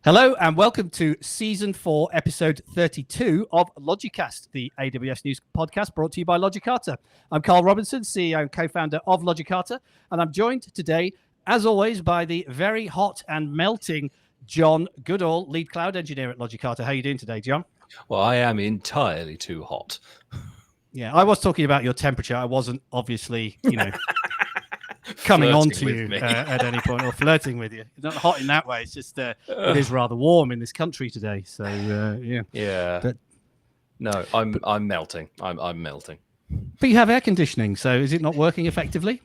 Hello and welcome to Season 4, Episode 32 of Logicast, the AWS News podcast brought to you by Logicata. I'm Carl Robinson, CEO and co-founder of Logicata, and I'm joined today, as always, by the very hot and melting John Goodall, lead cloud engineer at Logicata. How are you doing today, John? Well, I am entirely too hot. Yeah, I was talking about your temperature. I wasn't obviously, coming on to you at any point or flirting with you. It's not hot in that way. It's just it is rather warm in this country today. So yeah. But no, I'm melting. I'm melting. But you have air conditioning, so is it not working effectively?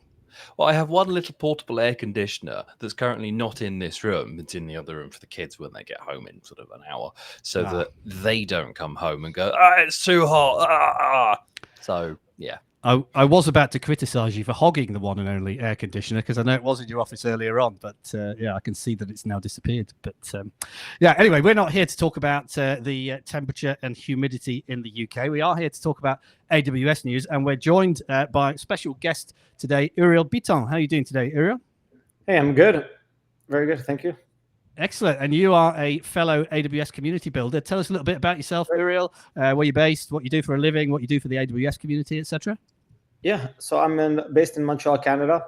Well, I have one little portable air conditioner that's currently not in this room. It's in the other room for the kids when they get home in sort of an hour, so that they don't come home and go, it's too hot. So yeah. I was about to criticize you for hogging the one and only air conditioner because I know it was in your office earlier on, but I can see that it's now disappeared. But anyway, we're not here to talk about the temperature and humidity in the UK. We are here to talk about AWS news, and we're joined by a special guest today, Uriel Biton. How are you doing today, Uriel? Hey, I'm good. Very good. Thank you. Excellent. And you are a fellow AWS community builder. Tell us a little bit about yourself, Uriel, where you're based, what you do for a living, what you do for the AWS community, etc. Yeah, so I'm based in Montreal, Canada.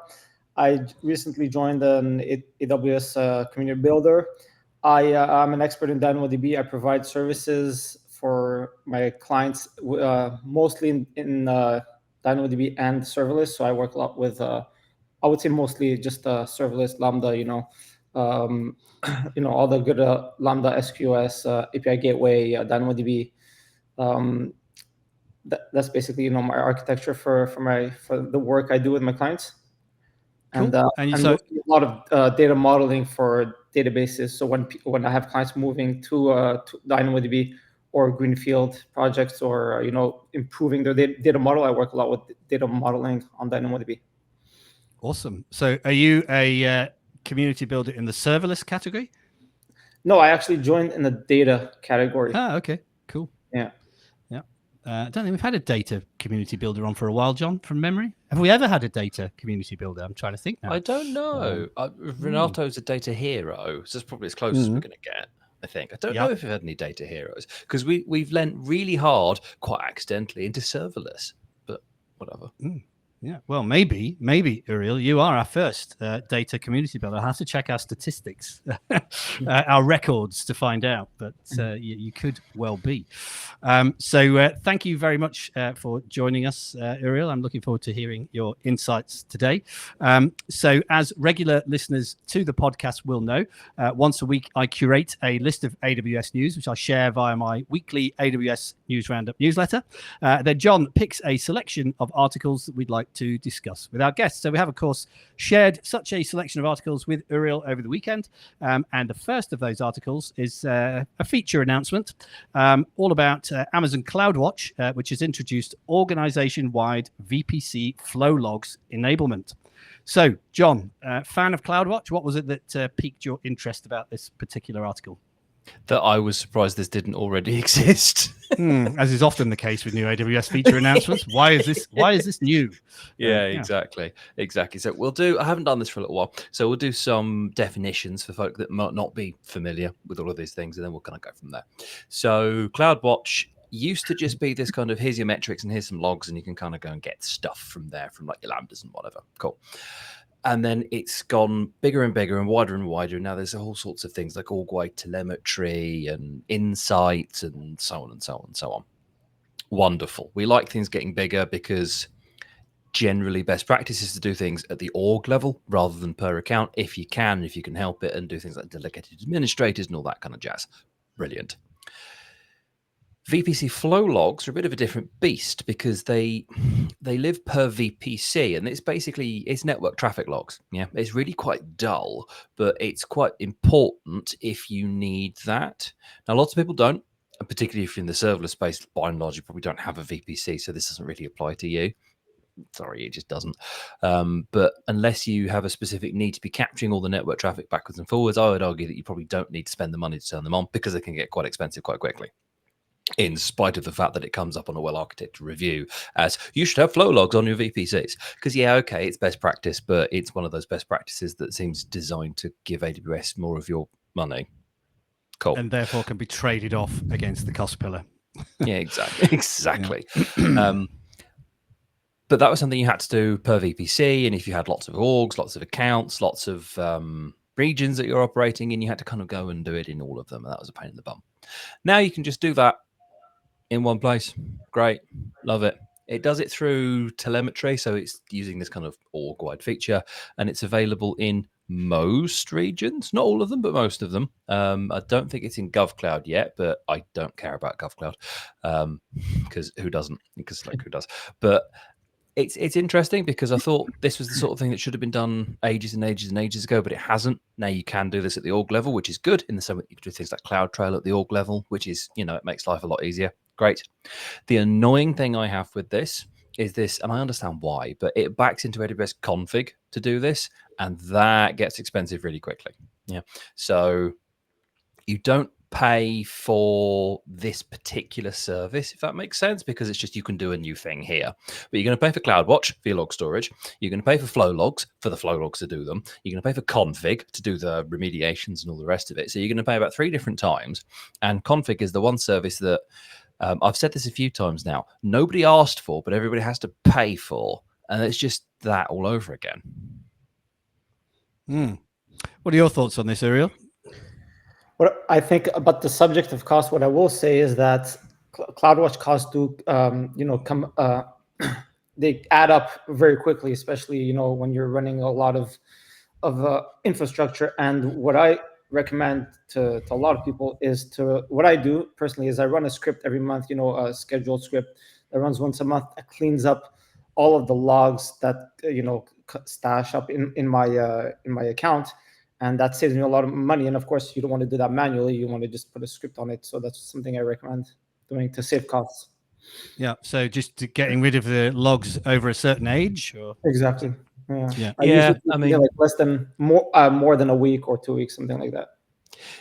I recently joined an AWS community builder. I'm an expert in DynamoDB. I provide services for my clients, mostly in DynamoDB and serverless. So I work a lot with, I would say mostly just serverless, Lambda, all the good Lambda, SQS, API Gateway, DynamoDB. That's basically my architecture for the work I do with my clients. Cool. And a lot of data modeling for databases. So when I have clients moving to DynamoDB or greenfield projects or improving their data model, I work a lot with data modeling on DynamoDB. Awesome. So are you a community builder in the serverless category? No, I actually joined in the data category. Okay, cool. Yeah. I don't think we've had a data community builder on for a while, John, from memory. Have we ever had a data community builder? I'm trying to think now. I don't know. Renato's a data hero, so that's probably as close as we're going to get, I think. I don't know if we've had any data heroes, because we've lent really hard, quite accidentally, into serverless, but whatever. Yeah, well, maybe, Uriel, you are our first data community builder. I have to check our statistics, our records to find out, but you could well be. So thank you very much for joining us, Uriel. I'm looking forward to hearing your insights today. So as regular listeners to the podcast will know, once a week I curate a list of AWS news, which I share via my weekly AWS News Roundup newsletter. Then John picks a selection of articles that we'd like to discuss with our guests. So we have, of course, shared such a selection of articles with Uriel over the weekend. And the first of those articles is a feature announcement all about Amazon CloudWatch, which has introduced organization-wide VPC flow logs enablement. So, John, fan of CloudWatch, what was it that piqued your interest about this particular article? That I was surprised this didn't already exist. As is often the case with new AWS feature announcements. Why is this new? Yeah, exactly. So I haven't done this for a little while, so we'll do some definitions for folk that might not be familiar with all of these things, and then we'll kind of go from there. So CloudWatch used to just be this kind of, here's your metrics and here's some logs, and you can kind of go and get stuff from there, from like your lambdas and whatever. Cool. And then it's gone bigger and bigger and wider and wider. And now there's all sorts of things like org-wide telemetry and insights and so on and so on and so on. Wonderful. We like things getting bigger because generally best practice is to do things at the org level rather than per account, if you can help it, and do things like delegated administrators and all that kind of jazz. Brilliant. VPC flow logs are a bit of a different beast because they live per VPC, and it's network traffic logs. Yeah, it's really quite dull, but it's quite important if you need that. Now, lots of people don't, and particularly if you're in the serverless space, by and large, you probably don't have a VPC, so this doesn't really apply to you. Sorry, it just doesn't. But unless you have a specific need to be capturing all the network traffic backwards and forwards, I would argue that you probably don't need to spend the money to turn them on because they can get quite expensive quite quickly, in spite of the fact that it comes up on a well-architected review as you should have flow logs on your VPCs. Because, yeah, okay, it's best practice, but it's one of those best practices that seems designed to give AWS more of your money. Cool. And therefore can be traded off against the cost pillar. Yeah, exactly. But that was something you had to do per VPC, and if you had lots of orgs, lots of accounts, lots of regions that you're operating in, you had to kind of go and do it in all of them, and that was a pain in the bum. Now you can just do that in one place. Great, love it. It does it through telemetry, so it's using this kind of org-wide feature, and it's available in most regions, not all of them, but most of them. I don't think it's in GovCloud yet, but I don't care about GovCloud because who doesn't? Because like who does? But it's interesting because I thought this was the sort of thing that should have been done ages and ages and ages ago, but it hasn't. Now you can do this at the org level, which is good. In the same way you can do things like CloudTrail at the org level, which is, it makes life a lot easier. Great. The annoying thing I have with this is this, and I understand why, but it backs into AWS Config to do this, and that gets expensive really quickly. Yeah. So you don't pay for this particular service, if that makes sense, because it's just you can do a new thing here. But you're going to pay for CloudWatch for your log storage. You're going to pay for flow logs for the flow logs to do them. You're going to pay for config to do the remediations and all the rest of it. So you're going to pay about 3 different times. And config is the one service that I've said this a few times now. Nobody asked for, but everybody has to pay for. And it's just that all over again. What are your thoughts on this, Uriel? What I think about the subject of cost, what I will say is that CloudWatch costs do, they add up very quickly, especially, when you're running a lot of infrastructure. And what I recommend to a lot of people is what I do personally is I run a script every month, a scheduled script that runs once a month that cleans up all of the logs that, stash up in my account. And that saves me a lot of money. And of course, you don't want to do that manually. You want to just put a script on it. So that's something I recommend doing to save costs. Yeah. So just getting rid of the logs over a certain age? Or? Exactly. Yeah. I mean, like less than more than a week or 2 weeks, something like that.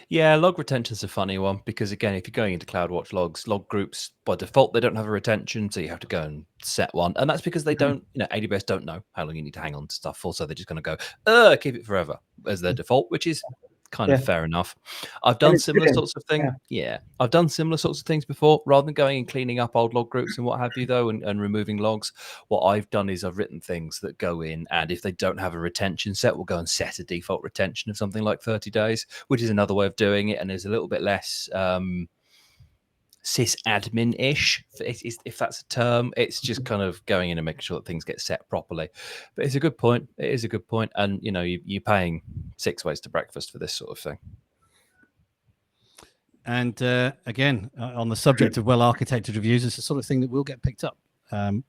Yeah, log retention's a funny one because, again, if you're going into CloudWatch logs, log groups, by default, they don't have a retention, so you have to go and set one. And that's because they don't, AWS don't know how long you need to hang on to stuff for, so they're just going to go, keep it forever as their default, which is kind of fair enough. I've done similar sorts of things. Yeah, I've done similar sorts of things before. Rather than going and cleaning up old log groups and what have you, though, and removing logs, what I've done is I've written things that go in, and if they don't have a retention set, we'll go and set a default retention of something like 30 days, which is another way of doing it, and is a little bit less sysadmin-ish, if that's a term. It's just kind of going in and making sure that things get set properly. But it's a good point. It is a good point. And, you're paying 6 ways to breakfast for this sort of thing. And again, on the subject of well-architected reviews, it's the sort of thing that will get picked up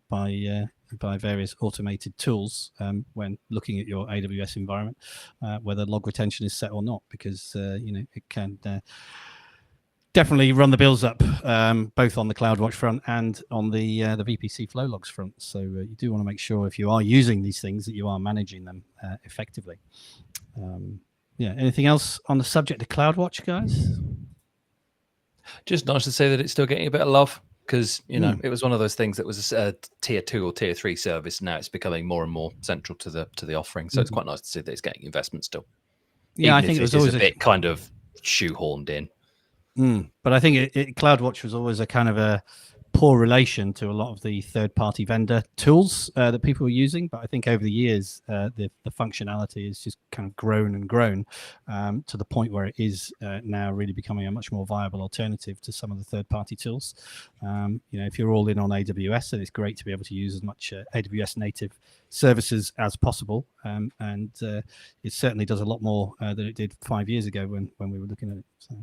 by various automated tools when looking at your AWS environment, whether log retention is set or not, because, it can... definitely run the bills up, both on the CloudWatch front and on the VPC flow logs front. So you do want to make sure if you are using these things that you are managing them effectively. Anything else on the subject of CloudWatch, guys? Just nice to say that it's still getting a bit of love because, it was one of those things that was a tier 2 or tier 3 service. Now it's becoming more and more central to the offering. So it's quite nice to see that it's getting investment still. Yeah, Even I think if it was always a bit kind of shoehorned in. But I think CloudWatch was always a kind of a poor relation to a lot of the third-party vendor tools that people were using. But I think over the years, the functionality has just kind of grown and grown to the point where it is now really becoming a much more viable alternative to some of the third-party tools. If you're all in on AWS, then it's great to be able to use as much AWS native services as possible. And it certainly does a lot more than it did 5 years ago when we were looking at it. So.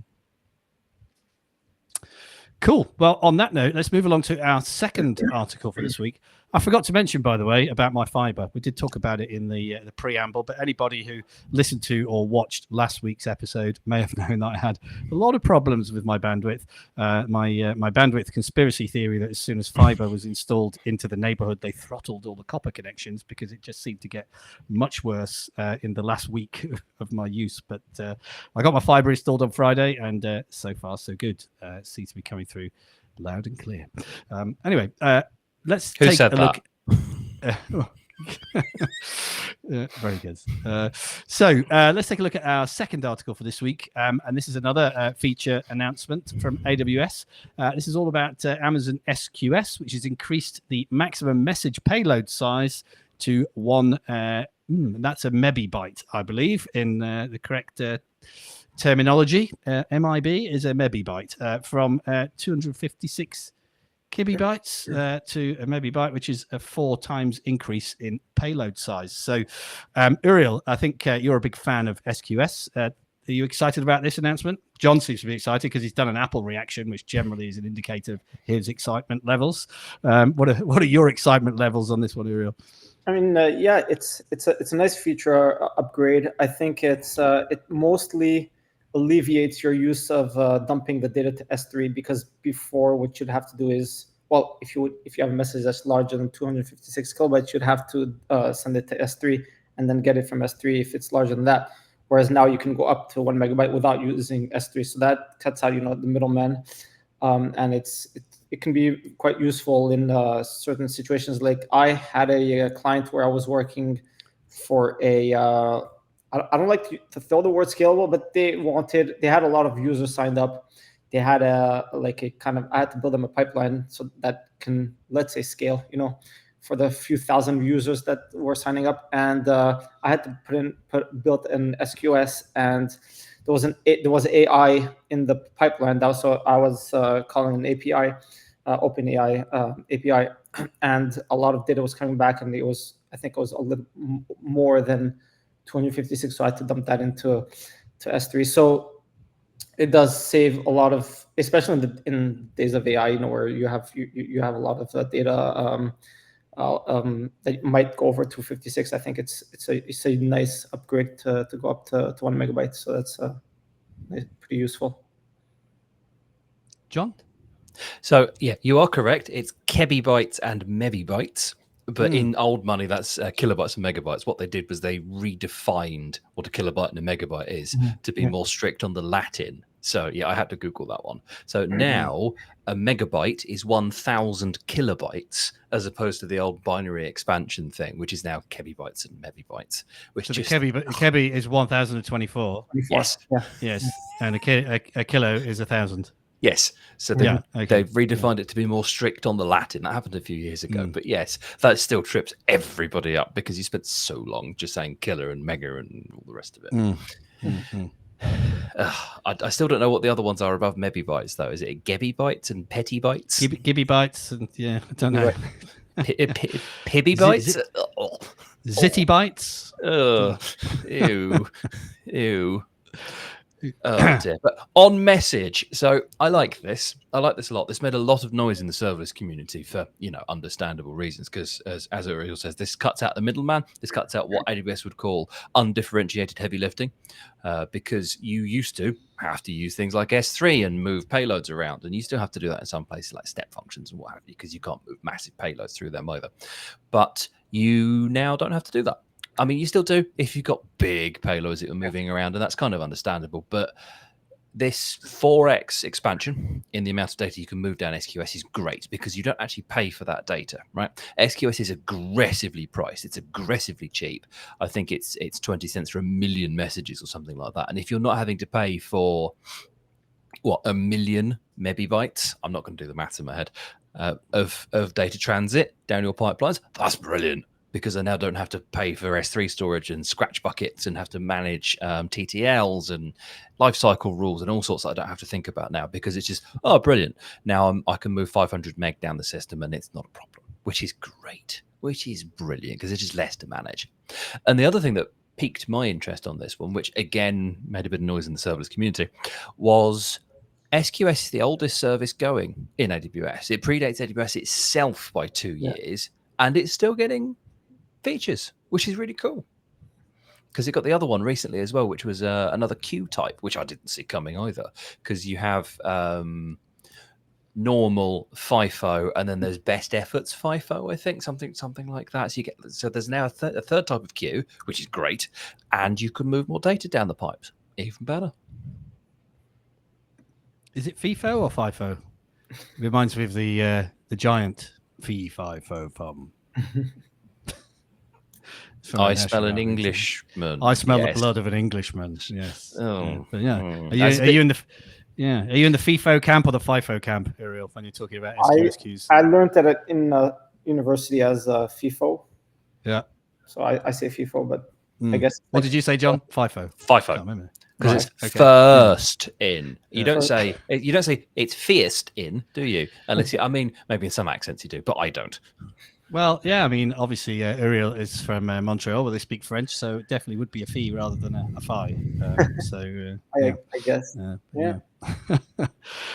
Cool. Well, on that note, let's move along to our second article for this week. I forgot to mention, by the way, about my fiber. We did talk about it in the preamble, but anybody who listened to or watched last week's episode may have known that I had a lot of problems with my bandwidth. My bandwidth conspiracy theory that as soon as fiber was installed into the neighborhood, they throttled all the copper connections because it just seemed to get much worse in the last week of my use. But I got my fiber installed on Friday, and so far so good. It seems to be coming through loud and clear. Anyway. Let's take a look. Very good. So let's take a look at our second article for this week. And this is another feature announcement from AWS. This is all about Amazon SQS, which has increased the maximum message payload size to one. That's a mebibyte, I believe, in the correct terminology. MIB is a mebibyte from 256 kibibytes to a mebibyte, which is a 4 times increase in payload size. So, Uriel, I think you're a big fan of SQS. Are you excited about this announcement? John seems to be excited because he's done an Apple reaction, which generally is an indicator of his excitement levels. What are your excitement levels on this one, Uriel? I mean, yeah, it's a nice feature upgrade. I think it mostly alleviates your use of dumping the data to S3, because before what you'd have to do is, well, if you have a message that's larger than 256 kilobytes, you'd have to send it to S3 and then get it from S3 if it's larger than that. Whereas now you can go up to 1 megabyte without using S3, so that cuts out the middleman, and it can be quite useful in certain situations. Like I had a client where I was working for a I don't like to throw the word scalable, but they had a lot of users signed up. They had I had to build them a pipeline so that can, let's say, scale, for the few thousand users that were signing up. And I had to build an SQS, and there was AI in the pipeline. So I was calling an API, OpenAI API, and a lot of data was coming back, and I think it was a little more than 256, so I had to dump that into S3. So it does save a lot of, especially in days of AI, where you have a lot of data that might go over 256. I think it's a nice upgrade to go up to 1 megabyte. So that's pretty useful. John? So yeah, you are correct. It's kebibytes and mebibytes. But in old money, that's kilobytes and megabytes. What they did was they redefined what a kilobyte and a megabyte is to be more strict on the Latin. So yeah, I had to Google that one. So now a megabyte is 1,000 kilobytes, as opposed to the old binary expansion thing, which is now kebibytes and mebibytes. So the kebi is 1,024. Yes. Yeah. Yes, and a kilo is 1,000. Yes. So they've redefined it to be more strict on the Latin. That happened a few years ago. But yes, that still trips everybody up because you spent so long just saying killer and mega and all the rest of it. I still don't know what the other ones are above mebibytes, though. Is it gebibytes and pettybytes? Gibibytes and I don't know. Pibibytes? Zittybytes? Ew. Oh dear. But on message, so I like this a lot. This made a lot of noise in the serverless community for understandable reasons, because as Uriel says, this cuts out the middleman. This cuts out what AWS would call undifferentiated heavy lifting, because you used to have to use things like S3 and move payloads around, and you still have to do that in some places like step functions and what have you, because you can't move massive payloads through them either. But you now don't have to do that. I mean, you still do if you've got big payloads that you're moving around, and that's kind of understandable. But this 4x expansion in the amount of data you can move down SQS is great, because you don't actually pay for that data, right? SQS is aggressively priced. It's aggressively cheap. I think it's 20 cents for 1 million messages or something like that. And if you're not having to pay for, 1 million mebibytes, I'm not going to do the maths in my head, of data transit down your pipelines, that's brilliant. Because I now don't have to pay for S3 storage and scratch buckets and have to manage TTLs and lifecycle rules and all sorts that I don't have to think about now, because it's just, brilliant. Now I can move 500 meg down the system and it's not a problem, which is great, which is brilliant, because it's just less to manage. And the other thing that piqued my interest on this one, which again made a bit of noise in the serverless community, was SQS is the oldest service going in AWS. It predates AWS itself by 2 years, and it's still getting features, which is really cool, because it got the other one recently as well, which was another queue type, which I didn't see coming either, because you have normal FIFO and then there's best efforts FIFO, I think, something like that. So there's now a third type of queue, which is great, and you can move more data down the pipes, even better. Is it FIFO or FIFO? It reminds me of the giant FIFO problem. from our I smell an nationality. Englishman. I smell the Yes. blood of an Englishman. Yes. Oh, But yeah. mm. Are you in the Are you in the FIFO camp or the FIFO camp, Ariel? When you're talking about SQSQs. I learned that in university as FIFO. Yeah. So I say FIFO, but I guess. What did you say, John? FIFO. FIFO. Can't remember. Because Right, it's okay. first in. You Yeah. don't say it's first in, do you? Unless I mean, maybe in some accents you do, but I don't. Well, yeah, I mean, obviously, Uriel is from Montreal, where they speak French, so it definitely would be a fee rather than a fi. I guess. Yeah.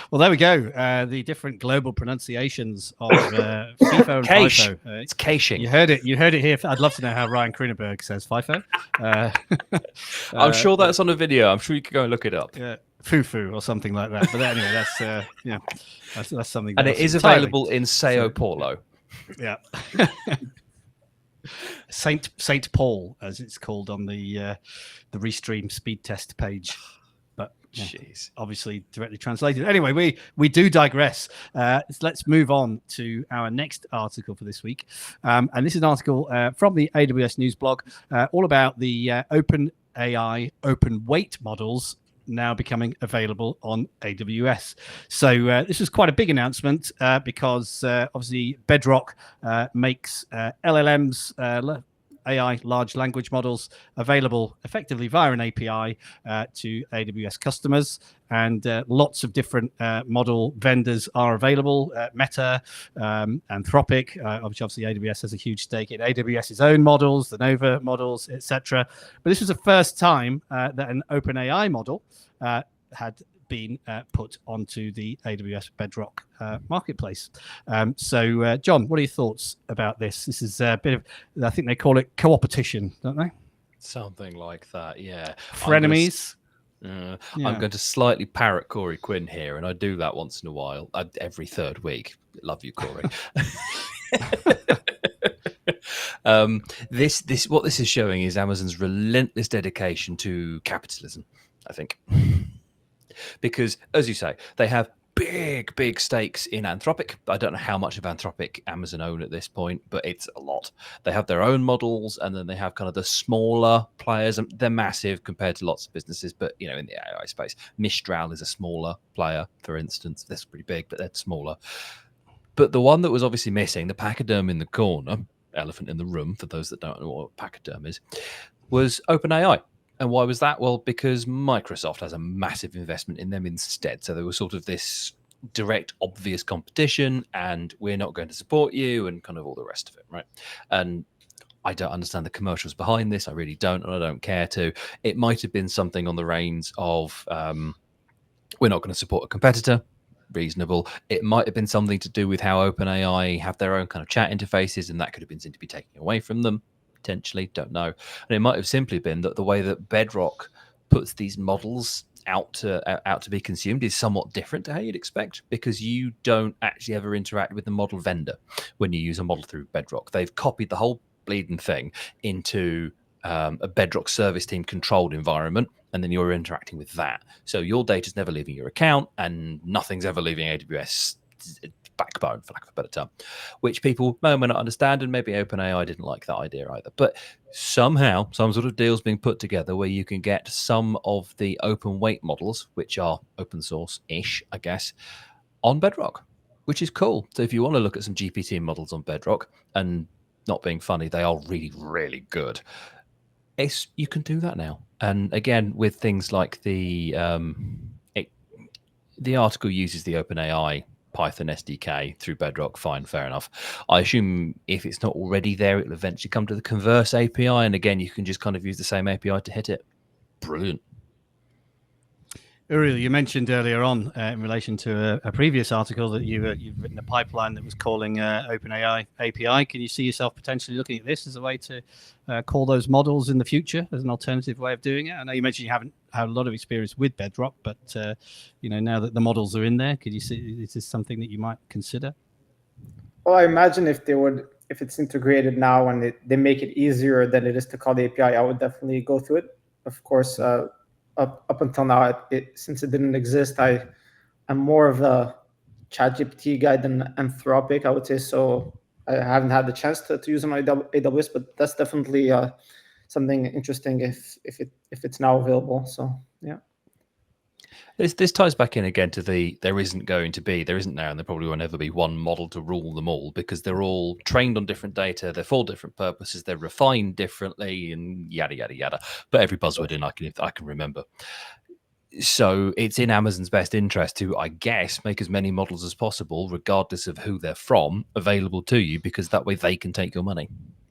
Well, there we go. The different global pronunciations of FIFO and Cache. FIFO. It's caching. You heard it. You heard it here. I'd love to know how Ryan Kroonenberg says FIFO. I'm sure that's on a video. I'm sure you could go and look it up. Yeah, foo-foo or something like that. But anyway, that's something. And it is available in Sao Paulo. Yeah. Saint Paul, as it's called on the Restream speed test page, but jeez, obviously directly translated. Anyway, we do digress. Let's move on to our next article for this week, and this is an article from the AWS News blog, all about the OpenAI open weight models now becoming available on AWS. So this was quite a big announcement because obviously Bedrock makes LLMs, AI large language models, available effectively via an API to AWS customers. And lots of different model vendors are available. Meta, Anthropic, obviously AWS has a huge stake in AWS's own models, the Nova models, etc. But this was the first time that an OpenAI model had been put onto the AWS Bedrock marketplace. So, John, what are your thoughts about this? This is a bit of, I think they call it co-opetition, don't they? Something like that, yeah. Frenemies. I'm going to slightly parrot Corey Quinn here, and I do that once in a while, every third week. Love you, Corey. What this is showing is Amazon's relentless dedication to capitalism, I think. Because, as you say, they have big stakes in Anthropic. I don't know how much of Anthropic Amazon own at this point, but it's a lot. They have their own models, and then they have kind of the smaller players. And they're massive compared to lots of businesses, but in the AI space, Mistral is a smaller player, for instance. They're pretty big, but they're smaller. But the one that was obviously missing, the pachyderm in the corner, elephant in the room, for those that don't know what pachyderm is, was OpenAI. And why was that? Well, because Microsoft has a massive investment in them instead. So there was sort of this direct, obvious competition, and we're not going to support you, and kind of all the rest of it, right? And I don't understand the commercials behind this. I really don't, and I don't care to. It might have been something on the reins of we're not going to support a competitor. Reasonable. It might have been something to do with how OpenAI have their own kind of chat interfaces, and that could have been seen to be taken away from them. Potentially, don't know. And it might have simply been that the way that Bedrock puts these models out to be consumed is somewhat different to how you'd expect, because you don't actually ever interact with the model vendor when you use a model through Bedrock. They've copied the whole bleeding thing into a Bedrock service team controlled environment, and then you're interacting with that. So your data's never leaving your account, and nothing's ever leaving AWS backbone, for lack of a better term, which people may or may not understand, and maybe OpenAI didn't like that idea either. But somehow, some sort of deal's being put together where you can get some of the open weight models, which are open source-ish, I guess, on Bedrock, which is cool. So if you want to look at some GPT models on Bedrock, and not being funny, they are really, really good. You can do that now. And again, with things like the article uses the OpenAI Python SDK through Bedrock, fine, fair enough. I assume if it's not already there, it'll eventually come to the Converse API, and again, you can just kind of use the same API to hit it. Brilliant. Uriel, you mentioned earlier on in relation to a previous article that you've written a pipeline that was calling OpenAI API. Can you see yourself potentially looking at this as a way to call those models in the future as an alternative way of doing it? I know you mentioned you haven't had a lot of experience with Bedrock, but now that the models are in there, could you see, is this something that you might consider? Well, I imagine if it's integrated now and they make it easier than it is to call the API, I would definitely go through it. Of course, up until now, since it didn't exist, I'm more of a ChatGPT guy than Anthropic, I would say. So I haven't had the chance to use them on AWS, but that's definitely something interesting if it's now available. So yeah. This ties back in again to there isn't now, and there probably won't ever be one model to rule them all, because they're all trained on different data, they're for different purposes, they're refined differently, and yada yada yada. But every buzzword in I can remember. So it's in Amazon's best interest to, I guess, make as many models as possible, regardless of who they're from, available to you, because that way they can take your money.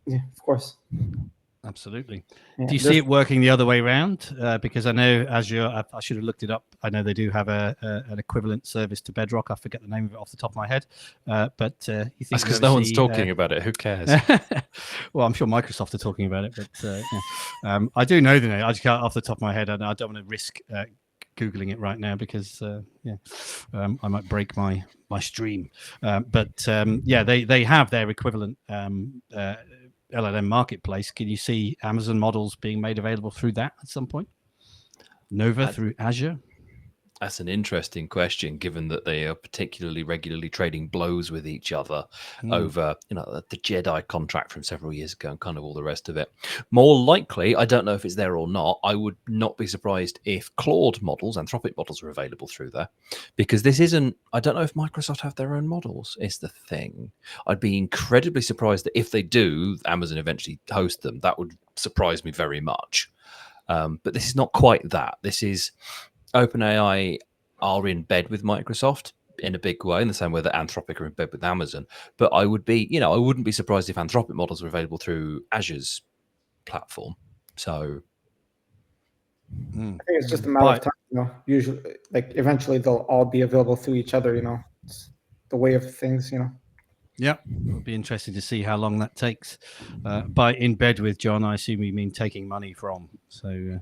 Yeah, of course. Absolutely. Yeah, do you see it working the other way around? Because I know Azure, I should have looked it up. I know they do have an equivalent service to Bedrock. I forget the name of it off the top of my head. But you think that's because no one's talking about it. Who cares? Well, I'm sure Microsoft are talking about it, but yeah. I do know the name. I just can't off the top of my head, and I don't want to risk Googling it right now because I might break my stream. But they have their equivalent LLM marketplace. Can you see Amazon models being made available through that at some point? Nova through Azure? That's an interesting question, given that they are particularly regularly trading blows with each other over, the Jedi contract from several years ago and kind of all the rest of it. More likely, I don't know if it's there or not, I would not be surprised if Claude models, Anthropic models, are available through there, because this isn't, I don't know if Microsoft have their own models, is the thing. I'd be incredibly surprised that if they do, Amazon eventually host them. That would surprise me very much. But this is not quite that. This is OpenAI are in bed with Microsoft in a big way, in the same way that Anthropic are in bed with Amazon. But I would be, I wouldn't be surprised if Anthropic models were available through Azure's platform. So I think it's just a matter of time. Usually, like eventually, they'll all be available through each other. It's the way of things. Yeah, it'll be interesting to see how long that takes. By in bed with, John, I assume you mean taking money from. So.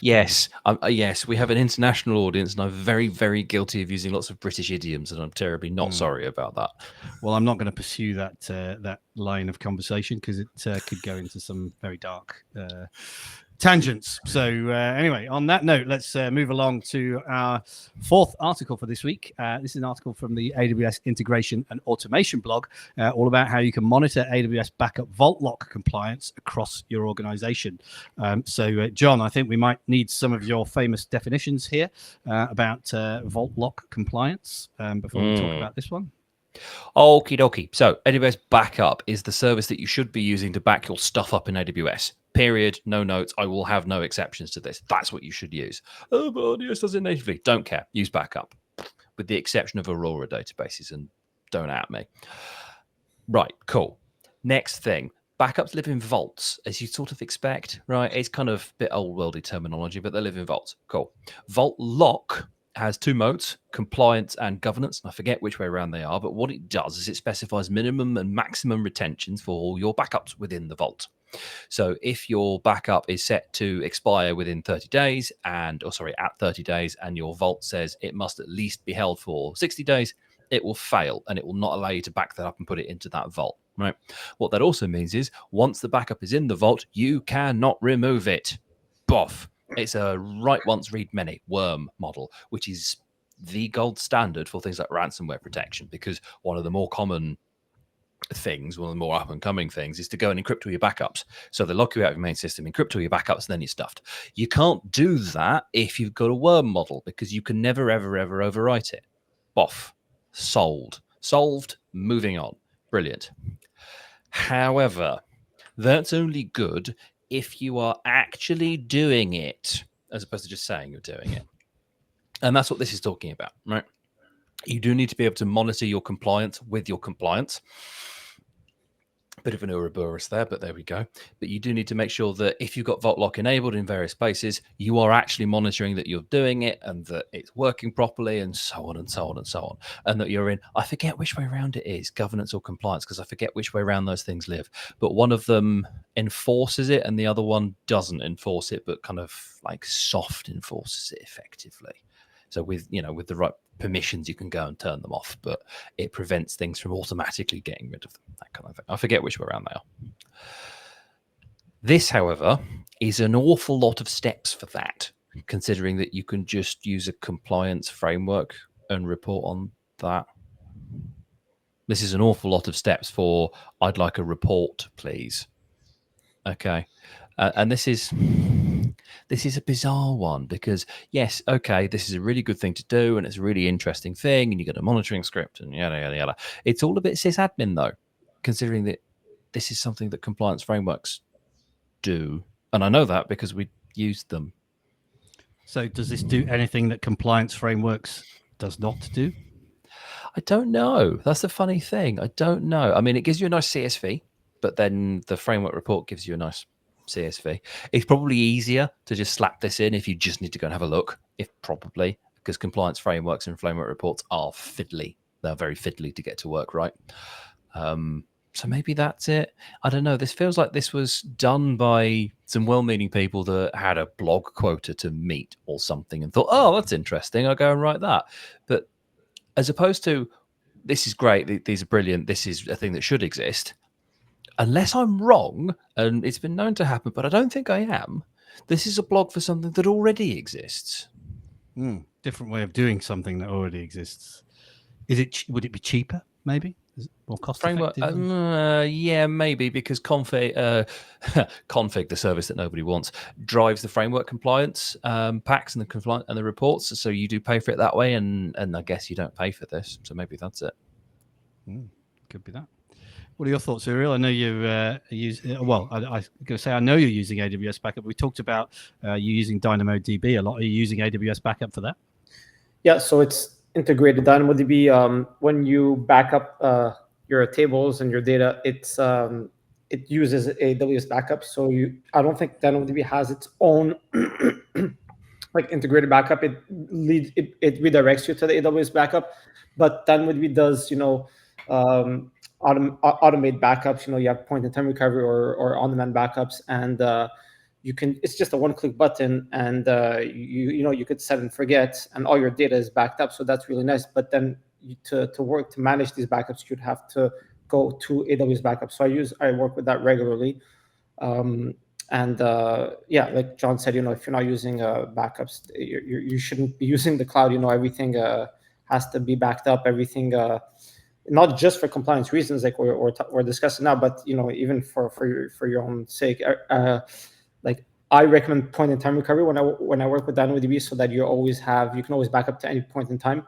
Yes, yes, we have an international audience, and I'm very, very guilty of using lots of British idioms, and I'm terribly not sorry about that. Well, I'm not going to pursue that line of conversation because it could go into some very dark tangents. So anyway, on that note, let's move along to our fourth article for this week. This is an article from the AWS Integration and Automation blog, all about how you can monitor AWS Backup Vault Lock compliance across your organization. So, John, I think we might need some of your famous definitions here about Vault Lock compliance before we talk about this one. Okie dokie. So AWS Backup is the service that you should be using to back your stuff up in AWS. Period. No notes. I will have no exceptions to this. That's what you should use. Oh, but AWS does it natively. Don't care. Use Backup, with the exception of Aurora databases, and don't at me. Right. Cool. Next thing. Backups live in vaults, as you sort of expect, right? It's kind of a bit old-worldy terminology, but they live in vaults. Cool. Vault Lock has two modes, compliance and governance. And I forget which way around they are, but what it does is it specifies minimum and maximum retentions for all your backups within the vault. So if your backup is set to expire within 30 days at 30 days, and your vault says it must at least be held for 60 days, it will fail and it will not allow you to back that up and put it into that vault, right? What that also means is once the backup is in the vault, you cannot remove it. Boff. It's a write once, read many worm model, which is the gold standard for things like ransomware protection, because one of the more common things, one of the more up and coming things, is to go and encrypt all your backups. So they lock you out of your main system, encrypt all your backups, and then you're stuffed. You can't do that if you've got a worm model, because you can never, ever, ever overwrite it. Boff. Solved. Moving on. Brilliant. However, that's only good if you are actually doing it, as opposed to just saying you're doing it. And that's what this is talking about, right? You do need to be able to monitor your compliance with your compliance. Bit of an Ouroboros there, but there we go. But you do need to make sure that if you've got Vault Lock enabled in various places, you are actually monitoring that you're doing it and that it's working properly, and so on and so on and so on. And that you're in, I forget which way around it is, governance or compliance, because I forget which way around those things live. But one of them enforces it and the other one doesn't enforce it, but kind of like soft enforces it effectively. So with the right permissions, you can go and turn them off, but it prevents things from automatically getting rid of them, that kind of thing. I forget which way around they are. This, however, is an awful lot of steps for that, considering that you can just use a compliance framework and report on that. This is an awful lot of steps for, I'd like a report, please. Okay. And this is a bizarre one because, yes, okay, this is a really good thing to do and it's a really interesting thing and you get a monitoring script and yada, yada, yada. It's all a bit sysadmin, though, considering that this is something that compliance frameworks do. And I know that because we use them. So does this do anything that compliance frameworks does not do? I don't know. That's the funny thing. I don't know. I mean, it gives you a nice CSV, but then the framework report gives you a nice CSV. It's probably easier to just slap this in if you just need to go and have a look, because compliance frameworks and framework reports are fiddly. They're very fiddly to get to work, right? So maybe that's it. I don't know. This feels like this was done by some well-meaning people that had a blog quota to meet or something and thought, oh, that's interesting. I'll go and write that. But as opposed to, this is great, these are brilliant, this is a thing that should exist. Unless I'm wrong, and it's been known to happen, but I don't think I am, this is a blog for something that already exists. Different way of doing something that already exists. Would it be cheaper, maybe? Is it more cost effective? Yeah, maybe, because Config, the service that nobody wants, drives the framework compliance packs and the reports. So you do pay for it that way, and I guess you don't pay for this. So maybe that's it. Could be that. What are your thoughts, Uriel? I know you use. Well, I was going to say I know you're using AWS Backup. We talked about you using DynamoDB a lot. Are you using AWS Backup for that? Yeah, so it's integrated DynamoDB. When you back up your tables and your data, it uses AWS Backup. So I don't think DynamoDB has its own like integrated backup. It redirects you to the AWS Backup, but DynamoDB does automate backups. You have point-in-time recovery or on-demand backups, and you can. It's just a one-click button, and you could set and forget, and all your data is backed up. So that's really nice. But then to manage these backups, you'd have to go to AWS Backup. So I work with that regularly. Like John said, if you're not using backups, you shouldn't be using the cloud. Everything has to be backed up. Everything. Not just for compliance reasons, like we're discussing now, but even for your own sake. Like I recommend point-in-time recovery when I work with DynamoDB, so that you can always back up to any point in time.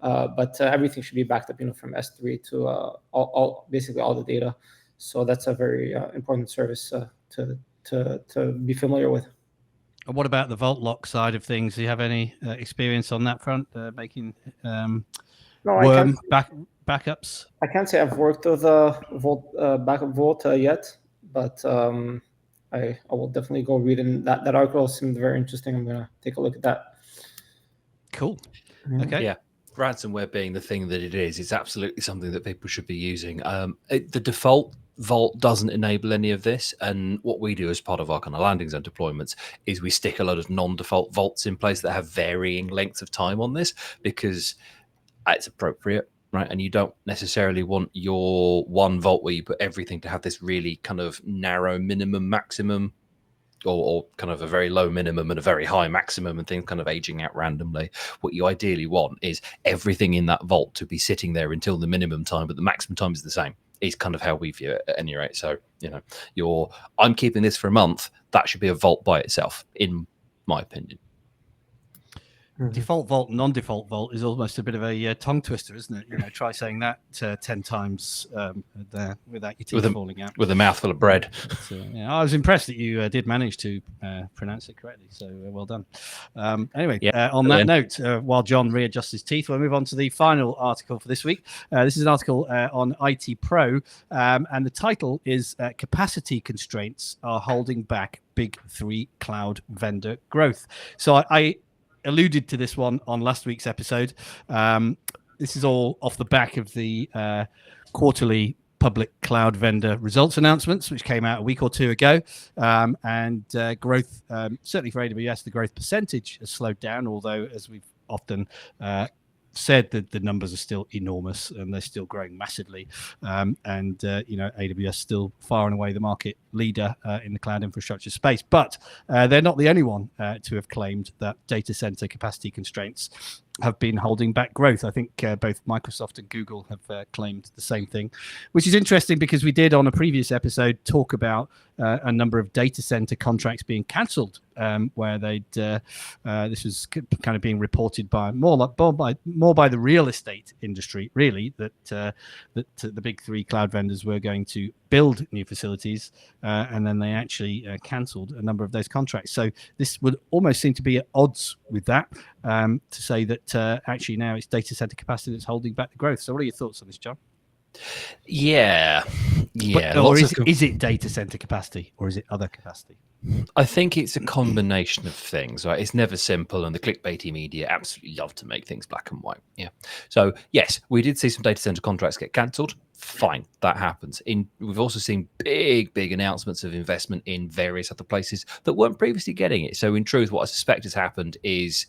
But everything should be backed up, from S3 to basically all the data. So that's a very important service to be familiar with. And what about the Vault Lock side of things? Do you have any experience on that front, making worm backups? I can't say I've worked with Backup Vault yet, but I will definitely go read in that article. Seemed very interesting. I'm gonna take a look at that. Cool. Okay. Yeah. Ransomware being the thing that it is, it's absolutely something that people should be using. The default Vault doesn't enable any of this, and what we do as part of our kind of landing zone deployments is we stick a lot of non-default vaults in place that have varying lengths of time on this, because it's appropriate, right? And you don't necessarily want your one vault where you put everything to have this really kind of narrow minimum maximum, or kind of a very low minimum and a very high maximum, and things kind of aging out randomly. What you ideally want is everything in that vault to be sitting there until the minimum time, but the maximum time is the same. Is kind of how we view it at any rate. So, I'm keeping this for a month. That should be a vault by itself, in my opinion. Default vault, non-default vault is almost a bit of a tongue twister, isn't it? Try saying that 10 times without your teeth falling out. With a mouthful of bread. I was impressed that you did manage to pronounce it correctly, so well done. Anyway, on that note, while John readjusts his teeth, we'll move on to the final article for this week. This is an article on IT Pro, and the title is Capacity Constraints Are Holding Back Big 3 Cloud Vendor Growth. So I alluded to this one on last week's episode. This is all off the back of the quarterly public cloud vendor results announcements, which came out a week or two ago. And growth, certainly for AWS, the growth percentage has slowed down, although, as we've often said, that the numbers are still enormous and they're still growing massively. AWS still far and away the market leader in the cloud infrastructure space. But they're not the only one to have claimed that data center capacity constraints have been holding back growth. I think both Microsoft and Google have claimed the same thing, which is interesting because we did on a previous episode talk about a number of data center contracts being cancelled, where they'd this was kind of being reported by more by the real estate industry, really, that the big three cloud vendors were going to build new facilities, and then they actually cancelled a number of those contracts. So this would almost seem to be at odds with that, to say that actually now it's data center capacity that's holding back the growth. So what are your thoughts on this, John? Yeah. Or is it data center capacity, or is it other capacity? I think it's a combination of things, right? It's never simple, and the clickbaity media absolutely love to make things black and white. Yeah. So yes, we did see some data center contracts get cancelled. Fine, that happens. We've also seen big announcements of investment in various other places that weren't previously getting it. So in truth, what I suspect has happened is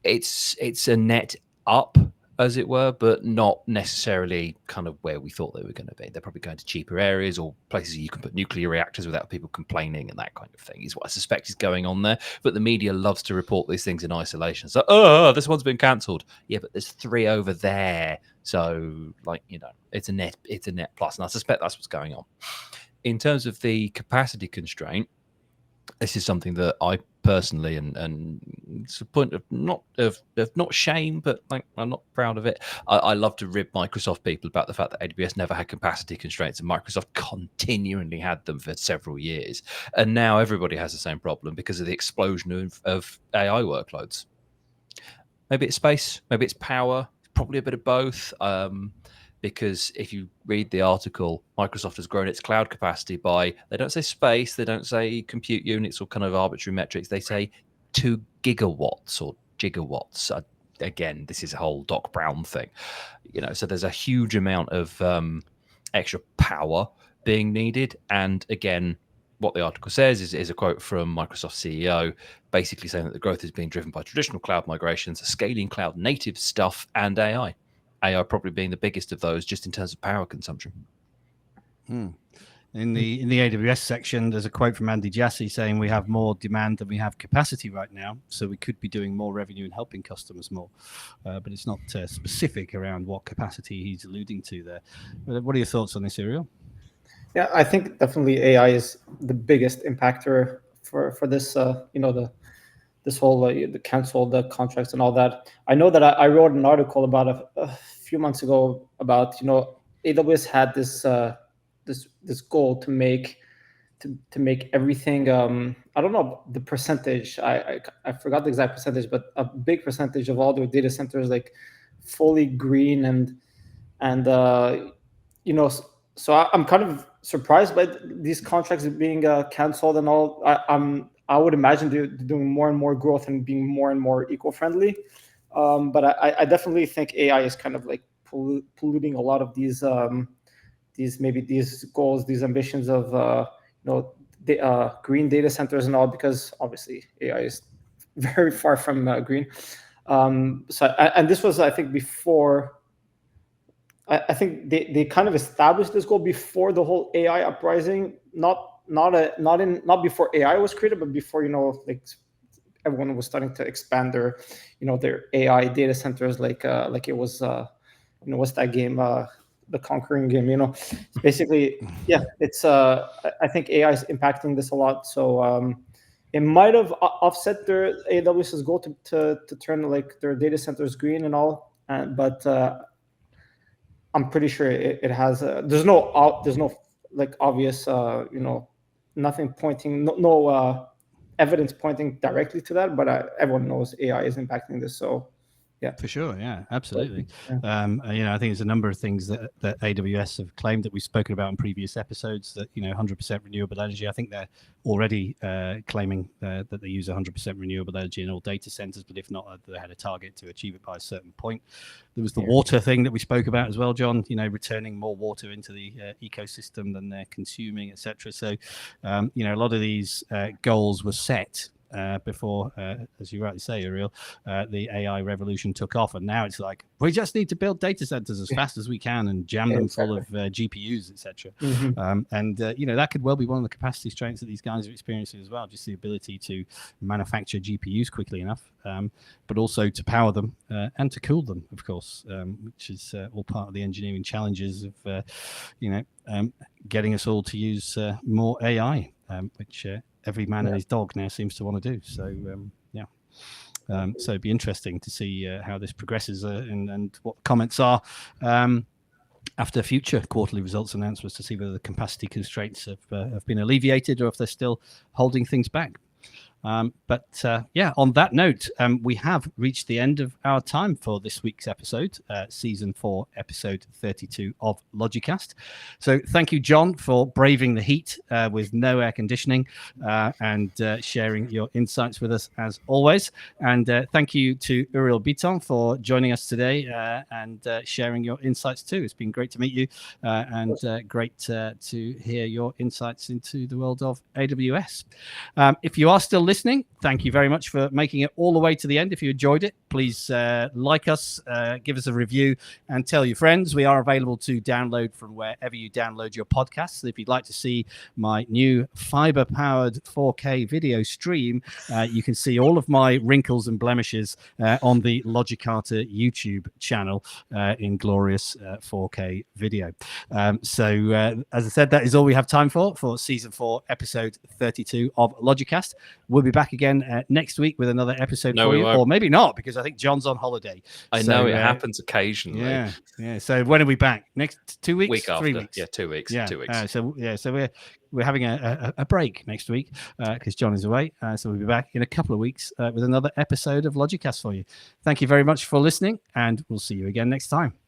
it's a net up, as it were, but not necessarily kind of where we thought they were going to be. They're probably going to cheaper areas or places you can put nuclear reactors without people complaining, and that kind of thing is what I suspect is going on there. But the media loves to report these things in isolation. So, this one's been cancelled. Yeah, but there's 3 over there. So, it's a net plus. And I suspect that's what's going on. In terms of the capacity constraint, this is something that I personally, and it's a point of not shame, but I'm not proud of it. I love to rib Microsoft people about the fact that AWS never had capacity constraints, and Microsoft continually had them for several years. And now everybody has the same problem because of the explosion of AI workloads. Maybe it's space, maybe it's power, probably a bit of both. Because if you read the article, Microsoft has grown its cloud capacity by, they don't say space, they don't say compute units or kind of arbitrary metrics, they say 2 gigawatts or gigawatts. Again, this is a whole Doc Brown thing. So there's a huge amount of extra power being needed. And again, what the article says is a quote from Microsoft CEO, basically saying that the growth is being driven by traditional cloud migrations, scaling cloud native stuff, and AI. AI probably being the biggest of those, just in terms of power consumption. In the AWS section, there's a quote from Andy Jassy saying we have more demand than we have capacity right now, so we could be doing more revenue and helping customers more. But it's not specific around what capacity he's alluding to there. What are your thoughts on this, Ariel? Yeah, I think definitely AI is the biggest impactor for this. This whole the canceled the contracts and all that. I know that I wrote an article about a few months ago about AWS had this goal to make everything. I don't know the percentage. I forgot the exact percentage, but a big percentage of all their data centers fully green and So I'm kind of surprised by these contracts being canceled and all. I would imagine they're doing more and more growth and being more and more eco-friendly. But I definitely think AI is kind of polluting a lot of these goals, these ambitions of green data centers and all, because obviously AI is very far from green. And this was, I think, before. I think they kind of established this goal before the whole AI uprising, not before AI was created, but before everyone was starting to expand their AI data centers, like it was what's that game, the Conquering game, basically. Yeah, it's I think AI is impacting this a lot, so it might have offset their AWS's goal to turn their data centers green and all, but I'm pretty sure it has. There's no obvious, nothing pointing, no evidence pointing directly to that. But everyone knows AI is impacting this. So, yeah, for sure, yeah, absolutely. Yeah. I think there's a number of things that AWS have claimed that we've spoken about in previous episodes. That 100% renewable energy. I think they're already claiming that they use 100% renewable energy in all data centers, but if not, they had a target to achieve it by a certain point. There was the water thing that we spoke about as well, John. Returning more water into the ecosystem than they're consuming, etc. So, a lot of these goals were set before, as you rightly say, Uriel, the AI revolution took off, and now it's like we just need to build data centers as fast as we can and jam them full of GPUs, etc. And that could well be one of the capacity strengths that these guys are experiencing as well, just the ability to manufacture GPUs quickly enough, but also to power them and to cool them, of course, which is all part of the engineering challenges of getting us all to use more AI, which every man and his dog now seems to want to do. So so it'd be interesting to see how this progresses and what the comments are after future quarterly results announcements, to see whether the capacity constraints have been alleviated or if they're still holding things back. But on that note, we have reached the end of our time for this week's episode, season 4, episode 32 of Logicast. So thank you, John, for braving the heat with no air conditioning and sharing your insights with us as always. And thank you to Uriel Biton for joining us today and sharing your insights too. It's been great to meet you and great to hear your insights into the world of AWS. If you are still listening, thank you very much for making it all the way to the end. If you enjoyed it, please like us, give us a review, and tell your friends. We are available to download from wherever you download your podcasts. If you'd like to see my new fiber-powered 4K video stream, you can see all of my wrinkles and blemishes on the Logicata YouTube channel in glorious 4K video. So as I said, that is all we have time for season 4, episode 32 of Logicast. We'll be back again next week with another episode for you, or maybe not, because I think John's on holiday. I know it happens occasionally. Yeah. So when are we back? Next 2 weeks? Week after. 3 weeks? Yeah, 2 weeks. Yeah. 2 weeks. So we're having a break next week because John is away. So we'll be back in a couple of weeks with another episode of Logicast for you. Thank you very much for listening, and we'll see you again next time.